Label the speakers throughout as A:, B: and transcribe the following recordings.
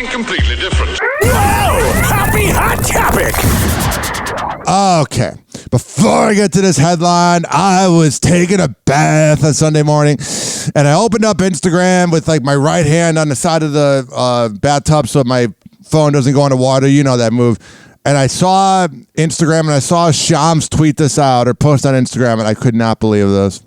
A: something completely different.
B: Whoa! Happy Hot Topic!
C: Okay, before I get to this headline, I was taking a bath on Sunday morning, and I opened up Instagram with like my right hand on the side of the bathtub so my phone doesn't go into water. You know that move. And I saw Instagram, and I saw Shams tweet this out or post on Instagram, and I could not believe this.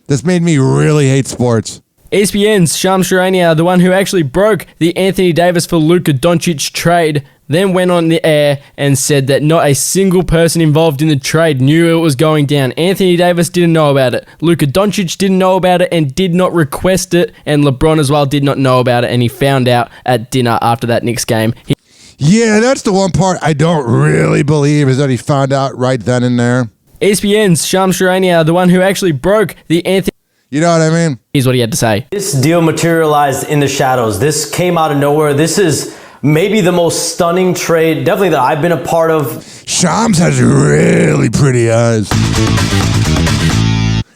C: This made me really hate sports.
D: ESPN's Shams Charania, the one who actually broke the Anthony Davis for Luka Doncic trade, then went on the air and said that not a single person involved in the trade knew it was going down. Anthony Davis didn't know about it. Luka Doncic didn't know about it and did not request it. And LeBron as well did not know about it, and he found out at dinner after that Knicks game.
C: Yeah, that's the one part I don't really believe is that he found out right then and there.
D: ESPN's Shams Charania, the one who actually broke the Anthony...
C: You know what I mean?
D: Here's what he had to say.
E: This deal materialized in the shadows. This came out of nowhere. This is maybe the most stunning trade, definitely that I've been a part of.
C: Shams has really pretty eyes.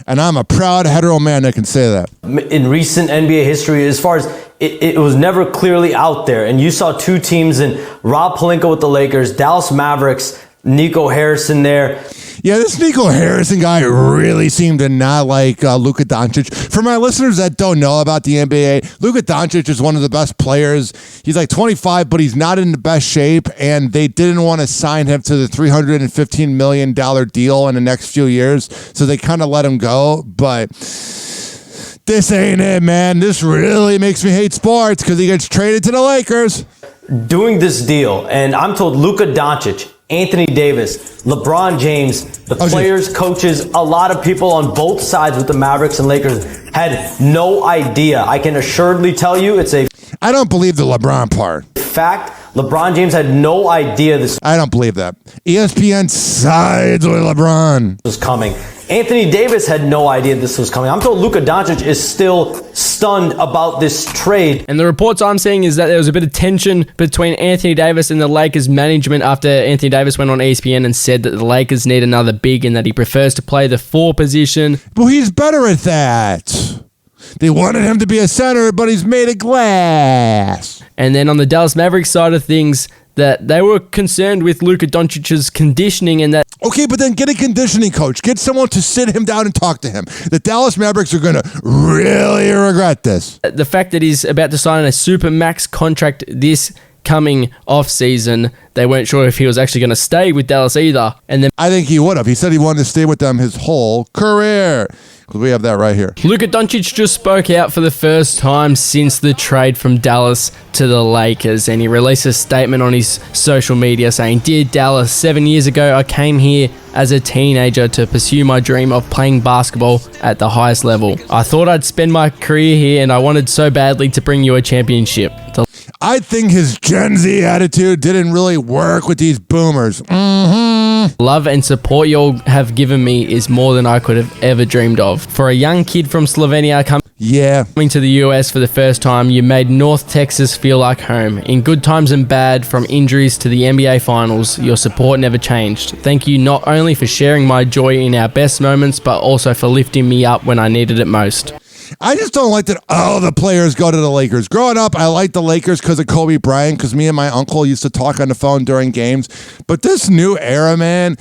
C: And I'm a proud hetero man that can say that.
E: In recent NBA history, as far as it was never clearly out there. And you saw two teams in Rob Pelinka with the Lakers, Dallas Mavericks, Nico Harrison there.
C: Yeah, this Nico Harrison guy really seemed to not like Luka Doncic. For my listeners that don't know about the NBA, Luka Doncic is one of the best players. He's like 25, but he's not in the best shape, and they didn't want to sign him to the $315 million deal in the next few years, so they kind of let him go. But this ain't it, man. This really makes me hate sports because he gets traded to the Lakers.
E: Doing this deal, and I'm told Luka Doncic, Anthony Davis, LeBron James, the players, coaches, a lot of people on both sides with the Mavericks and Lakers had no idea. I can assuredly tell you it's a...
C: I don't believe the LeBron part.
E: Fact, LeBron James had no idea this...
C: I don't believe that. ESPN sides with LeBron.
E: ...was coming. Anthony Davis had no idea this was coming. I'm told Luka Doncic is still stunned about this trade.
D: And the reports I'm seeing is that there was a bit of tension between Anthony Davis and the Lakers management after Anthony Davis went on ESPN and said that the Lakers need another big and that he prefers to play the 4 position.
C: Well, he's better at that. They wanted him to be a center, but he's made of glass.
D: And then on the Dallas Mavericks side of things, that they were concerned with Luka Doncic's conditioning and that...
C: Okay, but then get a conditioning coach. Get someone to sit him down and talk to him. The Dallas Mavericks are going to really regret this.
D: The fact that he's about to sign a super max contract this coming off season, they weren't sure if he was actually going to stay with Dallas either. And then
C: I think he would have. He said he wanted to stay with them his whole career. Because we have that right here.
D: Luka Doncic just spoke out for the first time since the trade from Dallas to the Lakers, and he released a statement on his social media saying, "Dear Dallas, 7 years ago I came here as a teenager to pursue my dream of playing basketball at the highest level. I thought I'd spend my career here, and I wanted so badly to bring you a championship."
C: I think his Gen Z attitude didn't really work with these boomers.
D: Love and support you all have given me is more than I could have ever dreamed of. For a young kid from Slovenia coming to the US for the first time, you made North Texas feel like home. In good times and bad, from injuries to the NBA Finals, your support never changed. Thank you not only for sharing my joy in our best moments, but also for lifting me up when I needed it most.
C: I just don't like that all the players go to the Lakers. Growing up, I liked the Lakers because of Kobe Bryant, because me and my uncle used to talk on the phone during games. But this new era, man,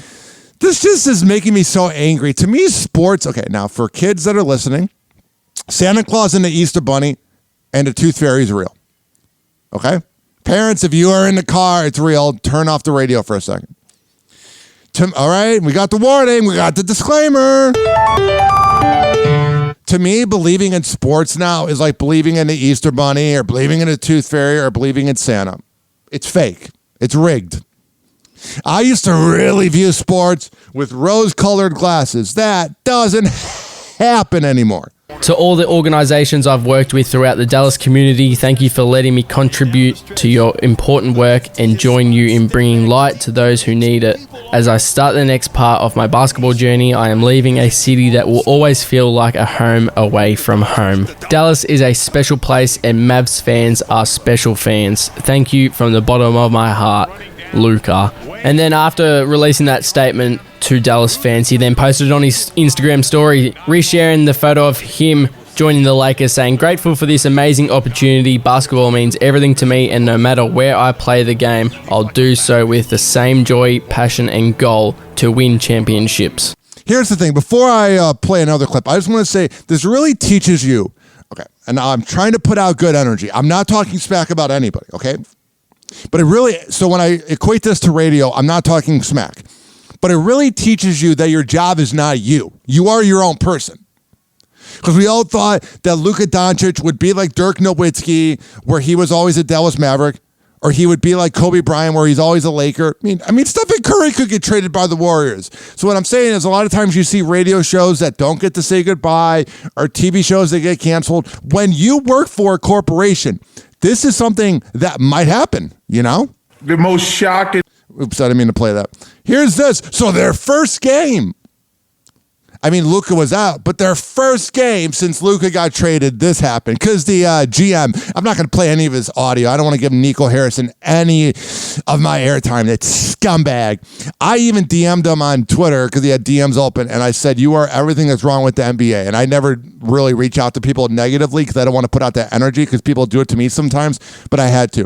C: this just is making me so angry. To me, sports, okay, now for kids that are listening, Santa Claus and the Easter Bunny and the Tooth Fairy is real. Okay? Parents, if you are in the car, it's real. Turn off the radio for a second. All right, we got the warning. We got the disclaimer. To me, believing in sports now is like believing in the Easter Bunny or believing in a Tooth Fairy or believing in Santa. It's fake. It's rigged. I used to really view sports with rose-colored glasses. That doesn't happen anymore.
D: To all the organizations I've worked with throughout the Dallas community, thank you for letting me contribute to your important work and join you in bringing light to those who need it. As I start the next part of my basketball journey, I am leaving a city that will always feel like a home away from home. Dallas is a special place and Mavs fans are special fans. Thank you from the bottom of my heart, Luka. And then after releasing that statement to Dallas fans, he then posted on his Instagram story, resharing the photo of him joining the Lakers, saying, "Grateful for this amazing opportunity. Basketball means everything to me, and no matter where I play the game, I'll do so with the same joy, passion, and goal to win championships."
C: Here's the thing. Before I play another clip, I just want to say this really teaches you. Okay, and I'm trying to put out good energy. I'm not talking smack about anybody, okay? But it really, so when I equate this to radio, I'm not talking smack. But it really teaches you that your job is not you. You are your own person. Because we all thought that Luka Doncic would be like Dirk Nowitzki, where he was always a Dallas Maverick, or he would be like Kobe Bryant, where he's always a Laker. I mean, Stephen Curry could get traded by the Warriors. So what I'm saying is a lot of times you see radio shows that don't get to say goodbye, or TV shows that get canceled. When you work for a corporation, this is something that might happen, you know?
A: The most shocking.
C: Oops, I didn't mean to play that. Here's this. So their first game, I mean, Luka was out, but their first game since Luka got traded, this happened. Because the GM, I'm not going to play any of his audio. I don't want to give Nico Harrison any of my airtime. That scumbag. I even DM'd him on Twitter because he had DMs open, and I said, "You are everything that's wrong with the NBA." And I never really reach out to people negatively because I don't want to put out that energy because people do it to me sometimes, but I had to.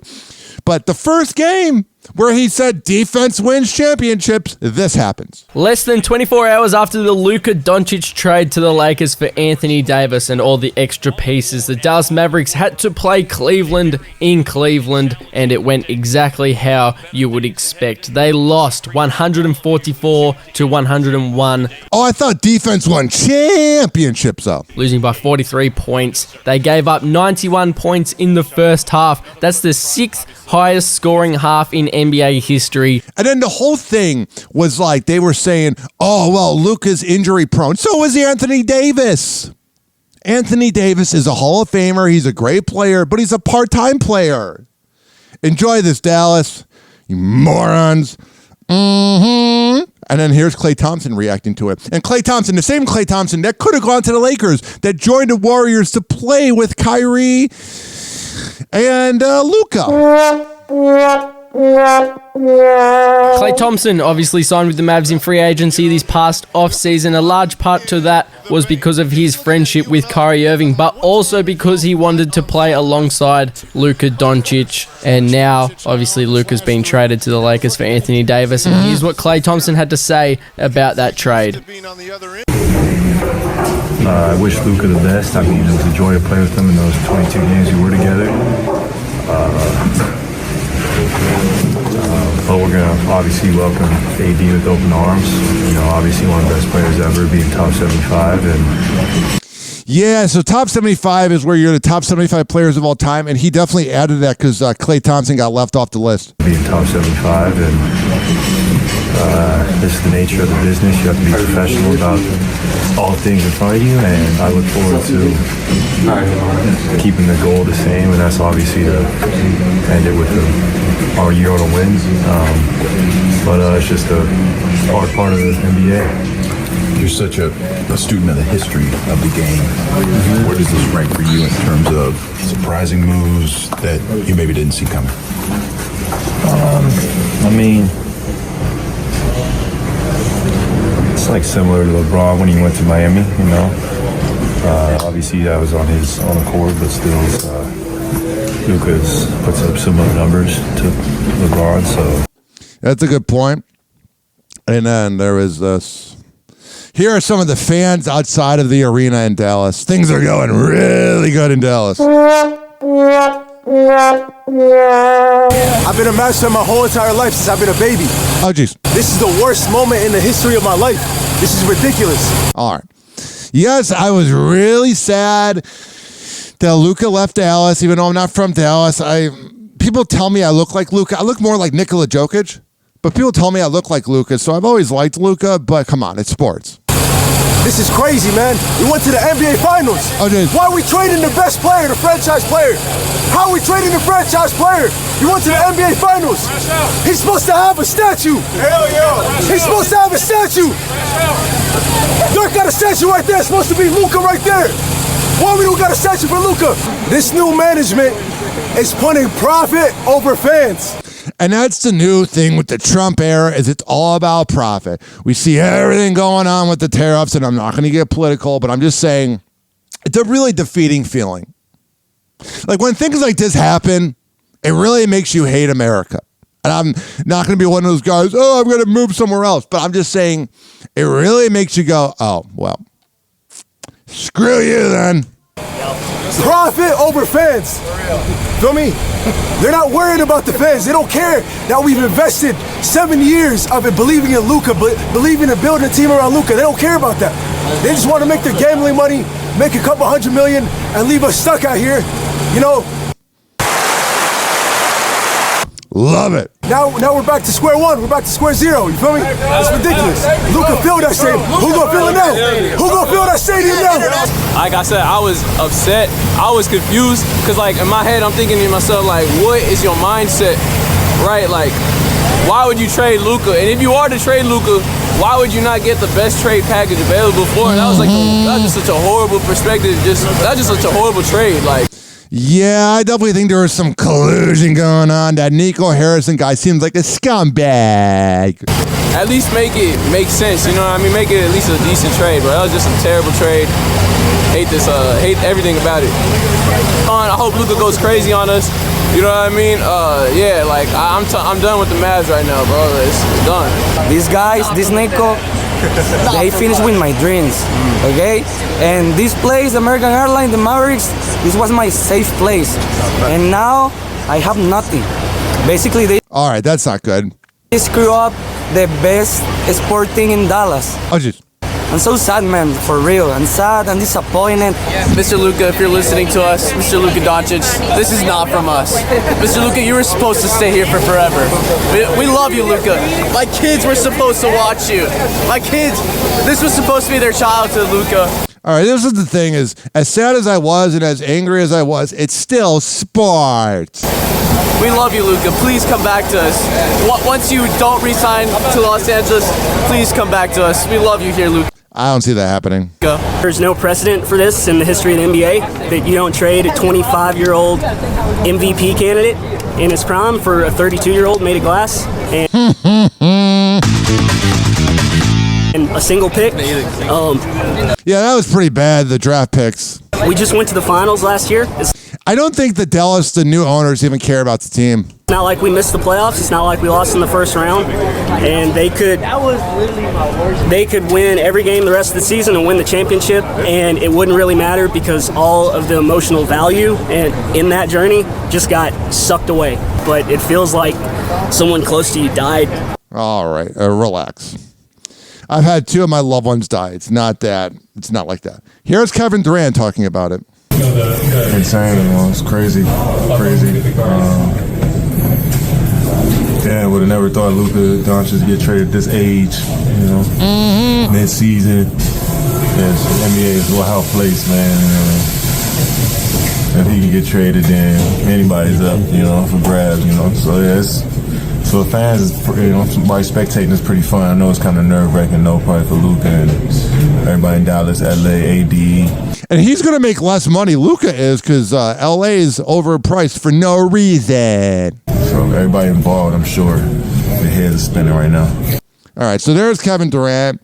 C: But the first game where he said defense wins championships, this happens.
D: Less than 24 hours after the Luka Doncic trade to the Lakers for Anthony Davis and all the extra pieces, the Dallas Mavericks had to play Cleveland in Cleveland, and it went exactly how you would expect. They lost 144 to 101.
C: Oh, I thought defense won championships, though.
D: Losing by 43 points. They gave up 91 points in the first half. That's the sixth highest scoring half in NBA history.
C: And then the whole thing was like they were saying, "Oh, well, Luka's injury prone. So was Anthony Davis." Anthony Davis is a Hall of Famer. He's a great player, but he's a part-time player. Enjoy this, Dallas, you morons. And then here's Klay Thompson reacting to it. And Klay Thompson, the same Klay Thompson that could have gone to the Lakers, that joined the Warriors to play with Kyrie and Luka.
D: Klay Thompson obviously signed with the Mavs in free agency this past offseason. A large part to that was because of his friendship with Kyrie Irving, but also because he wanted to play alongside Luka Doncic. And now, obviously, Luka's been traded to the Lakers for Anthony Davis. And here's what Klay Thompson had to say about that trade.
F: I wish Luka the best. I mean, it was a joy to play with him in those 22 games we were together. But we're going to obviously welcome AD with open arms. You know, obviously one of the best players ever, being top 75.
C: Yeah, so top 75 is where you're the top 75 players of all time, and he definitely added that because Klay Thompson got left off the list.
F: Being top 75, and this is the nature of the business. You have to be professional about all things in front of you, and I look forward to keeping the goal the same, and that's obviously to end it with our year on a win. But it's just a hard part of the NBA.
G: You're such a student of the history of the game. Where does this rank for you in terms of surprising moves that you maybe didn't see coming?
F: I mean, it's like similar to LeBron when he went to Miami, you know. Obviously, that was on his own accord, but still, Luka's puts up similar numbers to LeBron, so.
C: That's a good point. And then there is this. Here are some of the fans outside of the arena in Dallas. Things are going really good in Dallas.
H: I've been a Mavs fan my whole entire life since I've been a baby.
C: Oh, jeez.
H: This is the worst moment in the history of my life. This is ridiculous.
C: All right. Yes, I was really sad that Luka left Dallas, even though I'm not from Dallas. People tell me I look like Luka. I look more like Nikola Jokic, but people tell me I look like Luka, so I've always liked Luka, but come on, it's sports.
H: This is crazy, man. We went to the NBA Finals.
C: Oh, dude.
H: Why are we trading the best player, the franchise player? How are we trading the franchise player? We went to the NBA Finals. He's supposed to have a statue. Hell yeah. He's supposed to have a statue. Dirk got a statue right there. It's supposed to be Luka right there. Why we don't got a statue for Luka? This new management is putting profit over fans.
C: And that's the new thing with the Trump era, is it's all about profit. We see everything going on with the tariffs, and I'm not going to get political, but I'm just saying it's a really defeating feeling. Like when things like this happen, it really makes you hate America. And I'm not going to be one of those guys, oh, I'm going to move somewhere else. But I'm just saying, it really makes you go, oh, well, screw you then.
H: Profit over fans. Feel me? They're not worried about the fans. They don't care that we've invested 7 years of it believing in Luka, but believing in building a team around Luka. They don't care about that. They just want to make their gambling money, make a couple $100 million, and leave us stuck out here, you know.
C: Love it.
H: Now we're back to square one. We're back to square zero. You feel me? It's ridiculous. Luka filled that stadium. Who gonna fill it now? Who gonna fill that stadium now?
A: Like I said, I was upset. I was confused because, like, in my head, I'm thinking to myself, like, what is your mindset, right? Like, why would you trade Luka? And if you are to trade Luka, why would you not get the best trade package available for it? That was just such a horrible perspective. That's just such a horrible trade. Like.
C: Yeah, I definitely think there was some collusion going on. That Nico Harrison guy seems like a scumbag.
A: At least make it make sense, you know what I mean? Make it at least a decent trade, but that was just a terrible trade. Hate everything about it. I hope Luka goes crazy on us. You know what I mean? Yeah, like I'm done with the Mavs right now, bro. It's done.
I: These guys, this Nico, they finished with my dreams, okay? And this place, American Airlines, the Mavericks, this was my safe place. And now I have nothing. Basically, they...
C: All right, that's not good.
I: They screw up the best sport thing in Dallas.
C: Oh, jeez.
I: I'm so sad, man, for real. I'm sad and disappointed.
D: Mr. Luka, if you're listening to us, Mr. Luka Doncic, this is not from us. Mr. Luka, you were supposed to stay here for forever. We love you, Luka. My kids were supposed to watch you. My kids, this was supposed to be their childhood, Luka.
C: All right, this is the thing is, as sad as I was and as angry as I was, it's still sports.
D: We love you, Luka. Please come back to us. Once you don't re-sign to Los Angeles, please come back to us. We love you here, Luka.
C: I don't see that happening.
J: There's no precedent for this in the history of the NBA, that you don't trade a 25-year-old MVP candidate in his prime for a 32-year-old made of glass and a single pick.
C: Yeah, that was pretty bad, the draft picks.
J: We just went to the finals last year.
C: I don't think the new owners even care about the team.
J: It's not like we missed the playoffs. It's not like we lost in the first round. And they could win every game the rest of the season and win the championship, and it wouldn't really matter because all of the emotional value and in that journey just got sucked away. But it feels like someone close to you died.
C: All right, relax. I've had 2 of my loved ones die. It's not that. It's not like that. Here's Kevin Durant talking about it.
F: Insane, you know, it's crazy. Yeah, would have never thought Luka Doncic would get traded at this age, you know, mid-season. Yes, the NBA is a wild place, man. If he can get traded, then anybody's up, you know, for grabs, you know. So yeah, so fans, you know, somebody spectating is pretty fun. I know it's kind of nerve-wracking, though, probably for Luka and everybody in Dallas, LA, AD.
C: And he's going to make less money, Luka is, because LA is overpriced for no reason.
F: So everybody involved, I'm sure, their heads are spinning right now.
C: All right, so there's Kevin Durant.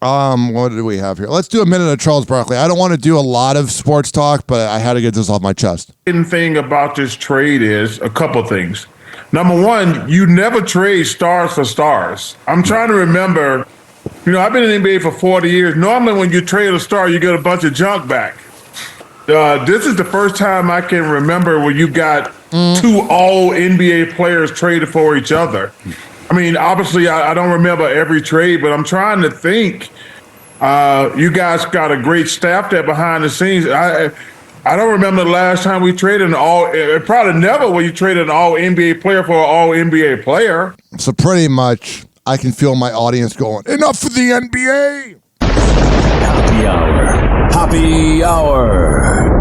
C: What do we have here? Let's do a minute of Charles Barkley. I don't want to do a lot of sports talk, but I had to get this off my chest.
K: The thing about this trade is a couple things. Number one, you never trade stars for stars. I'm trying to remember, you know, I've been in the NBA for 40 years. Normally when you trade a star, you get a bunch of junk back. This is the first time I can remember where you got 2 all-NBA players traded for each other. I mean, obviously, I don't remember every trade, but I'm trying to think. You guys got a great staff there behind the scenes. I don't remember the last time we traded probably never will you traded an all-NBA player for an all-NBA player.
C: So pretty much, I can feel my audience going, enough for the NBA.
B: Happy Hour. Happy Hour.